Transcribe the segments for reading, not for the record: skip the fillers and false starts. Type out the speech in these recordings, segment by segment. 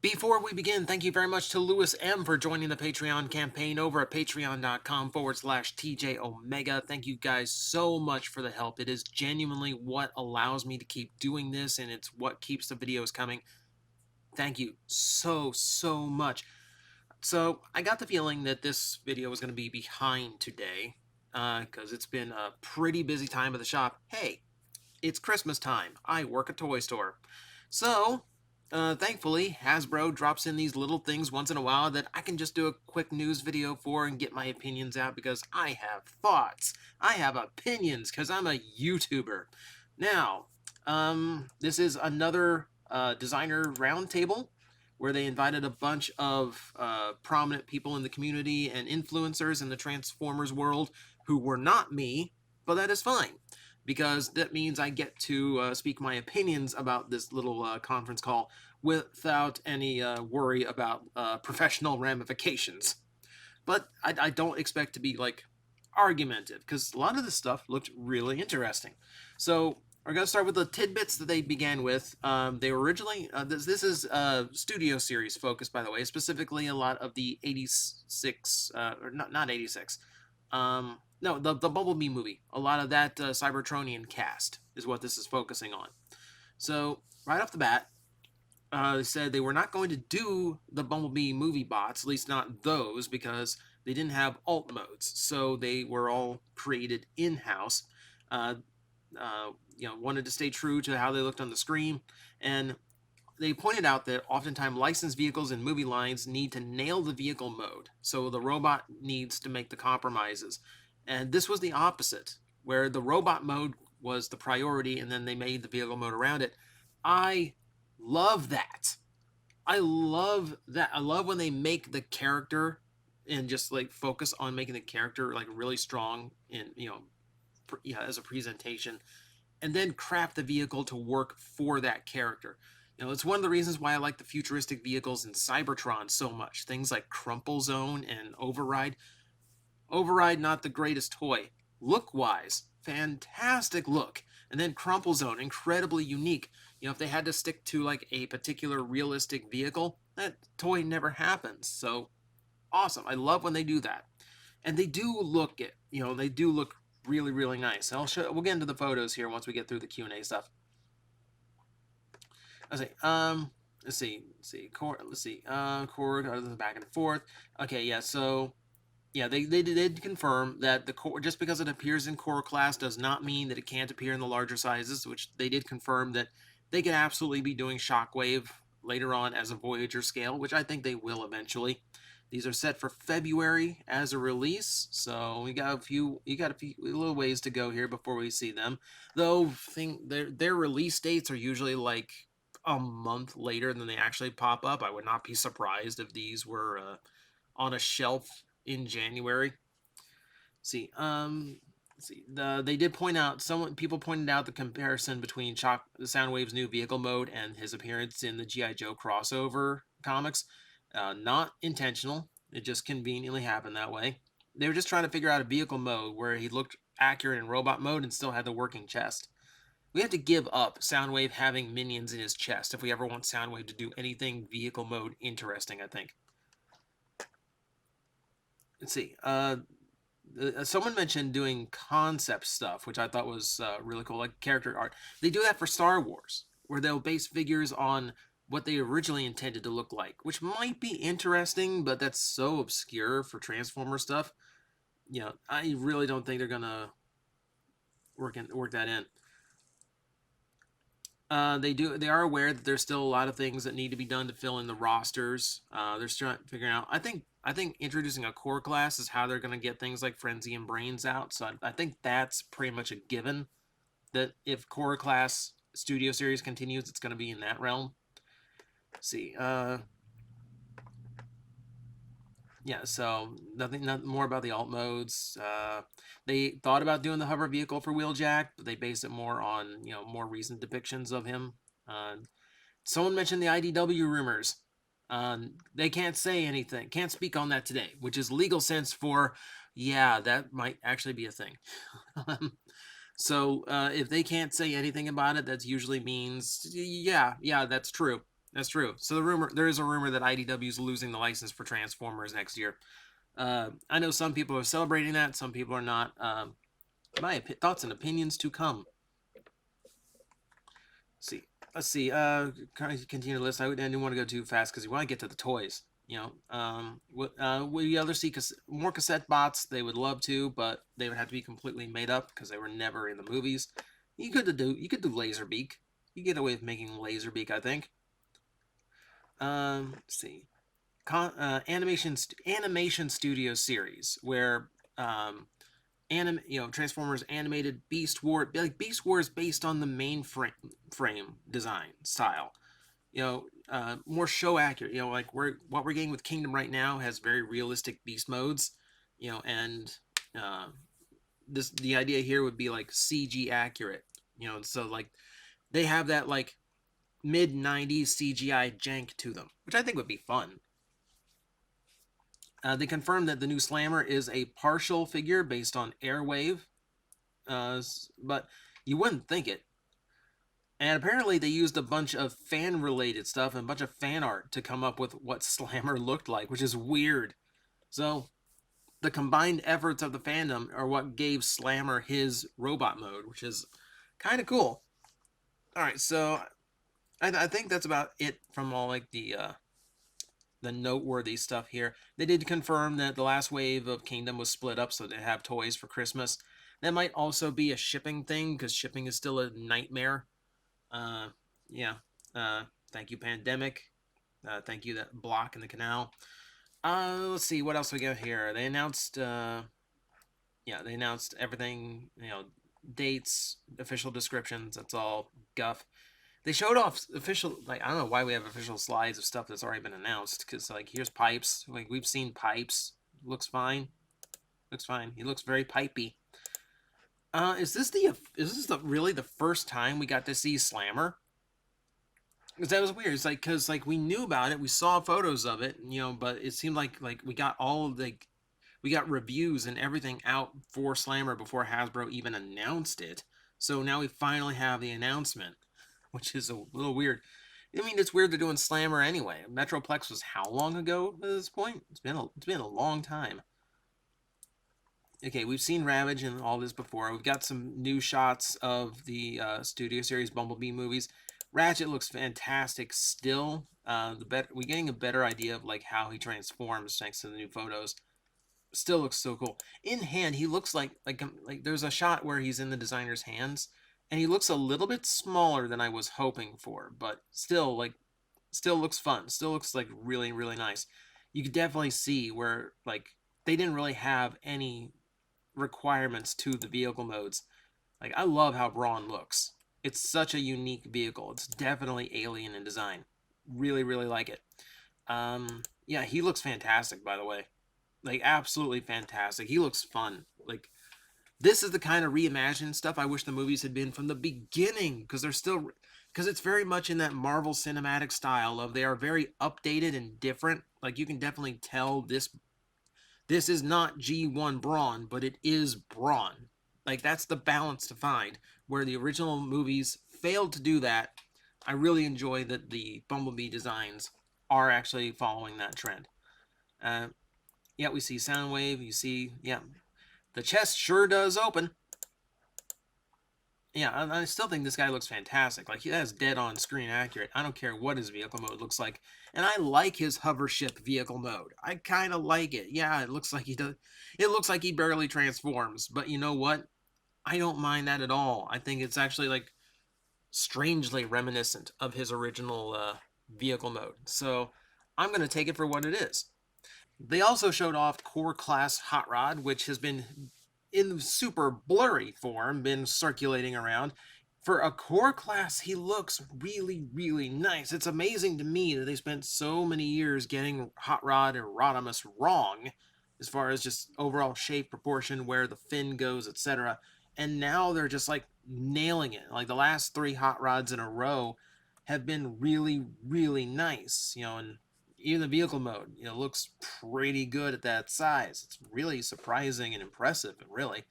Before we begin, thank you very much to Lewis M. for joining the Patreon campaign over at patreon.com/TJOmega. Thank you guys so much for the help. It is genuinely what allows me to keep doing this, and it's what keeps the videos coming. Thank you so much. So, I got the feeling that this video was going to be behind today, because it's been a pretty busy time at the shop. Hey, it's Christmas time. I work a toy store. So, thankfully, Hasbro drops in these little things once in a while that I can just do a quick news video for and get my opinions out because I have thoughts. I have opinions because I'm a YouTuber. Now, this is another designer roundtable where they invited a bunch of prominent people in the community and influencers in the Transformers world who were not me, but that is fine because that means I get to speak my opinions about this little conference call without any worry about professional ramifications. But I don't expect to be like argumentative because a lot of this stuff looked really interesting. So we're going to start with the tidbits that they began with. They were originally, this is a studio series focused, by the way, specifically a lot of the 86, or not 86, no, the Bumblebee movie. A lot of that Cybertronian cast is what this is focusing on. So, right off the bat, they said they were not going to do the Bumblebee movie bots, at least not those, because they didn't have alt modes. So they were all created in-house. Wanted to stay true to how they looked on the screen. And they pointed out that oftentimes licensed vehicles and movie lines need to nail the vehicle mode. So the robot needs to make the compromises. And this was the opposite, where the robot mode was the priority and then they made the vehicle mode around it. I love that. I love that. I love when they make the character and just like focus on making the character like really strong in, as a presentation and then craft the vehicle to work for that character. It's one of the reasons why I like the futuristic vehicles in Cybertron so much. Things like Crumple Zone and Override. Override, not the greatest toy. Look-wise, fantastic look. And then Crumple Zone, incredibly unique. If they had to stick to like a particular realistic vehicle, that toy never happens. So awesome. I love when they do that. And they do look it. They do look really nice. We'll get into the photos here once we get through the Q&A stuff. Let's see. Core, the back and forth. Okay, yeah, so yeah, they did confirm that the core, just because it appears in core class does not mean that it can't appear in the larger sizes, which they did confirm that they could absolutely be doing Shockwave later on as a Voyager scale, which I think they will eventually. These are set for February as a release, so we got a few little ways to go here before we see them. Though their release dates are usually like a month later than they actually pop up. I would not be surprised if these were on a shelf in January. They did point out, people pointed out the comparison between Soundwave's new vehicle mode and his appearance in the G.I. Joe crossover comics. Not intentional. It just conveniently happened that way. They were just trying to figure out a vehicle mode where he looked accurate in robot mode and still had the working chest. We have to give up Soundwave having minions in his chest if we ever want Soundwave to do anything vehicle mode interesting, I think. Let's see. Someone mentioned doing concept stuff, which I thought was really cool, like character art. They do that for Star Wars, where they'll base figures on what they originally intended to look like, which might be interesting, but that's so obscure for Transformer stuff. I really don't think they're gonna work that in. They are aware that there's still a lot of things that need to be done to fill in the rosters. They're still figuring out. I think introducing a core class is how they're going to get things like Frenzy and Brains out. So I think that's pretty much a given. That if core class studio series continues, it's going to be in that realm. Let's see. Yeah, so nothing more about the alt modes. They thought about doing the hover vehicle for Wheeljack, but they based it more on more recent depictions of him. Someone mentioned the IDW rumors. They can't say anything, can't speak on that today, which is legal sense for, yeah, that might actually be a thing. So if they can't say anything about it, that usually means, yeah, that's true. That's true. So there is a rumor that IDW is losing the license for Transformers next year. I know some people are celebrating that, some people are not. My thoughts and opinions to come. Let's see. Kind of continue the list. I didn't want to go too fast because we want to get to the toys. You know, we other see more cassette bots. They would love to, but they would have to be completely made up because they were never in the movies. You could do Laserbeak. You get away with making Laserbeak, I think. Let's see. Animation Studio series where Transformers animated Beast War. Like Beast War is based on the main frame design style. More show accurate. Like what we're getting with Kingdom right now has very realistic beast modes. And uh, the idea here would be like CG accurate. So like they have that like mid '90s CGI jank to them, which I think would be fun. They confirmed that the new Slammer is a partial figure based on Airwave, but you wouldn't think it. And apparently they used a bunch of fan-related stuff and a bunch of fan art to come up with what Slammer looked like, which is weird. So the combined efforts of the fandom are what gave Slammer his robot mode, which is kind of cool. All right, so I think that's about it from all like the noteworthy stuff here. They did confirm that the last wave of Kingdom was split up so they have toys for Christmas. That might also be a shipping thing because shipping is still a nightmare. Uh, yeah. Thank you, pandemic. Thank you, that block in the canal. Let's see what else we got here. They announced. They announced everything. Dates, official descriptions. That's all guff. They showed off official, like, I don't know why we have official slides of stuff that's already been announced, because like here's Pipes. Like, we've seen Pipes. Looks fine. He looks very pipey. Is this really the first time we got to see Slammer? Because that was weird. It's like, because like we knew about it, we saw photos of it, but it seemed like we got we got reviews and everything out for Slammer before Hasbro even announced it. So now we finally have the announcement, which is a little weird. I mean, it's weird they're doing Slammer anyway. Metroplex was how long ago at this point? It's been a long time. Okay, we've seen Ravage and all this before. We've got some new shots of the Studio Series Bumblebee movies. Ratchet looks fantastic still. We're getting a better idea of like how he transforms thanks to the new photos. Still looks so cool. In hand, he looks like there's a shot where he's in the designer's hands, and he looks a little bit smaller than I was hoping for, but still looks fun. Still looks like really really nice. You could definitely see where like they didn't really have any requirements to the vehicle modes. Like, I love how Brawn looks. It's such a unique vehicle. It's definitely alien in design. Really, really like it. Yeah, he looks fantastic, by the way. Like, absolutely fantastic. He looks fun. Like, this is the kind of reimagined stuff I wish the movies had been from the beginning, because it's very much in that Marvel cinematic style of they are very updated and different. Like, you can definitely tell this is not G1 Brawn, but it is Brawn. Like, that's the balance to find. Where the original movies failed to do that, I really enjoy that the Bumblebee designs are actually following that trend. Uh, yeah, we see Soundwave. You see, yeah, the chest sure does open. Yeah, I still think this guy looks fantastic. Like, he has dead on screen accurate. I don't care what his vehicle mode looks like. And I like his hover ship vehicle mode. I kind of like it. Yeah, it looks like he does. It looks like he barely transforms. But you know what? I don't mind that at all. I think it's actually like strangely reminiscent of his original vehicle mode. So I'm going to take it for what it is. They also showed off Core Class Hot Rod, which has been in super blurry form, been circulating around. For a core class, he looks really, really nice. It's amazing to me that they spent so many years getting Hot Rod and Rodimus wrong, as far as just overall shape, proportion, where the fin goes, etc. And now they're just like nailing it. Like the last three Hot Rods in a row have been really, really nice. And even the vehicle mode, looks pretty good at that size. It's really surprising and impressive, and really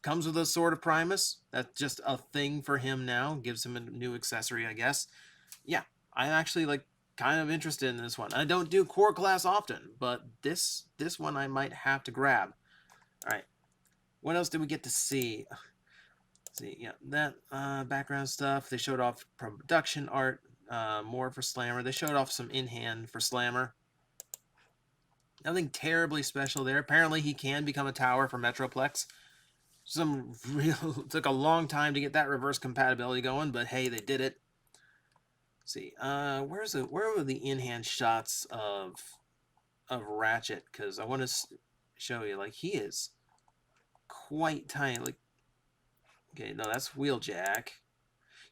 comes with a Sword of Primus. That's just a thing for him now. Gives him a new accessory, I guess. Yeah, I actually like. kind of interested in this one. I don't do core class often, but this one I might have to grab. All right. What else did we get to see? Let's see, yeah, that background stuff. They showed off production art, more for Slammer. They showed off some in-hand for Slammer. Nothing terribly special there. Apparently he can become a tower for Metroplex. Took a long time to get that reverse compatibility going, but hey, they did it. Let's see, where were the in-hand shots of Ratchet? Because I want to show you, like, he is quite tiny. Like, okay, no, that's Wheeljack.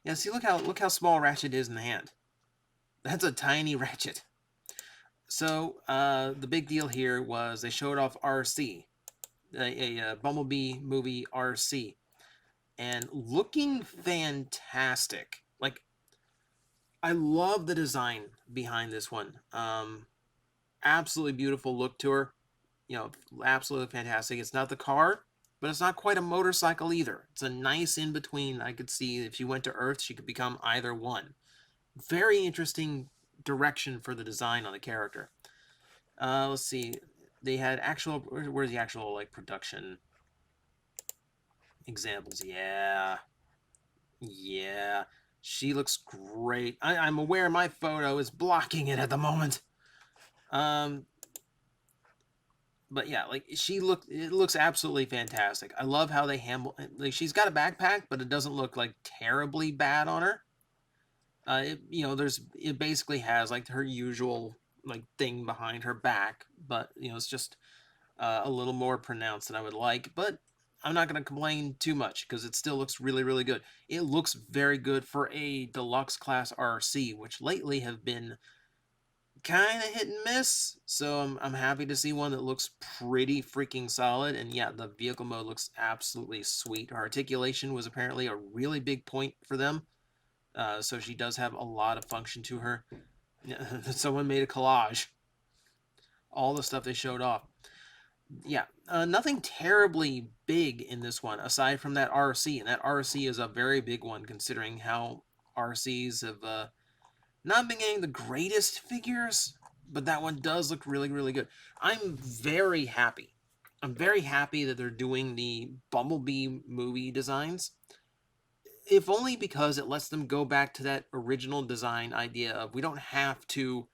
Yeah, see, look how small Ratchet is in the hand. That's a tiny Ratchet. So the big deal here was they showed off RC, a Bumblebee movie RC, and looking fantastic. Like, I love the design behind this one. Absolutely beautiful look to her. You know, absolutely fantastic. It's not the car, but it's not quite a motorcycle either. It's a nice in-between. I could see if she went to Earth, she could become either one. Very interesting direction for the design on the character. Let's see. They had actual... Where's the actual, like, production examples? Yeah. Yeah. She looks great. I'm aware my photo is blocking it at the moment. But yeah, like, it looks absolutely fantastic. I love how they handle, like, she's got a backpack, but it doesn't look like terribly bad on her. It basically has like her usual like thing behind her back, but it's just a little more pronounced than I would like. But I'm not going to complain too much because it still looks really, really good. It looks very good for a deluxe class RC, which lately have been kind of hit and miss. So I'm happy to see one that looks pretty freaking solid. And yeah, the vehicle mode looks absolutely sweet. Her articulation was apparently a really big point for them. So she does have a lot of function to her. Someone made a collage. All the stuff they showed off. Yeah, nothing terribly big in this one, aside from that RC. And that RC is a very big one, considering how RCs have not been getting the greatest figures. But that one does look really, really good. I'm very happy. I'm very happy that they're doing the Bumblebee movie designs. If only because it lets them go back to that original design idea of we don't have to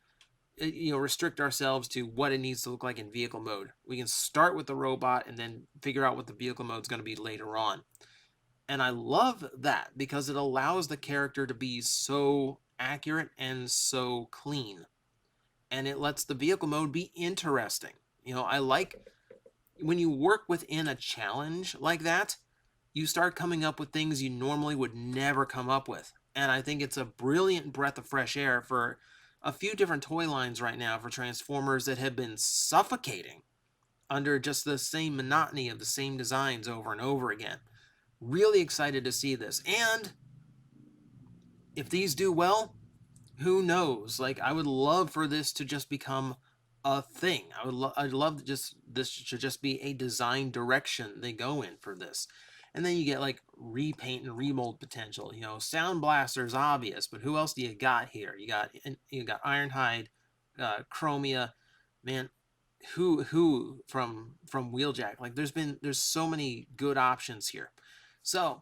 restrict ourselves to what it needs to look like in vehicle mode. We can start with the robot and then figure out what the vehicle mode is going to be later on. And I love that because it allows the character to be so accurate and so clean. And it lets the vehicle mode be interesting. I like when you work within a challenge like that, you start coming up with things you normally would never come up with. And I think it's a brilliant breath of fresh air for a few different toy lines right now for Transformers that have been suffocating under just the same monotony of the same designs over and over again. Really excited to see this. And if these do well, who knows? Like, I would love for this to just become a thing. I'd love this should just be a design direction they go in for this. And then you get like repaint and remold potential. Sound Blaster's obvious, but who else do you got here? You got Ironhide, Chromia, man. Who from Wheeljack? Like, there's so many good options here. So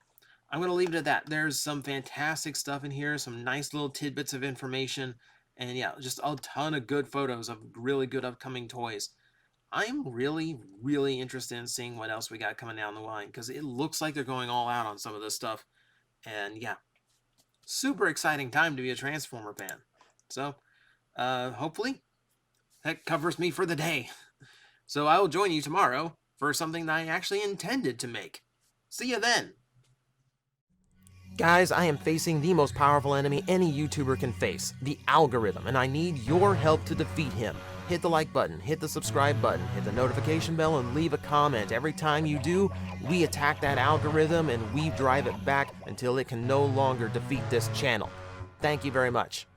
I'm gonna leave it at that. There's some fantastic stuff in here, some nice little tidbits of information, and yeah, just a ton of good photos of really good upcoming toys. I'm really, really interested in seeing what else we got coming down the line because it looks like they're going all out on some of this stuff. And yeah, super exciting time to be a Transformer fan. So hopefully that covers me for the day. So I will join you tomorrow for something that I actually intended to make. See you then. Guys, I am facing the most powerful enemy any YouTuber can face, the algorithm, and I need your help to defeat him. Hit the like button, hit the subscribe button, hit the notification bell, and leave a comment. Every time you do, we attack that algorithm and we drive it back until it can no longer defeat this channel. Thank you very much.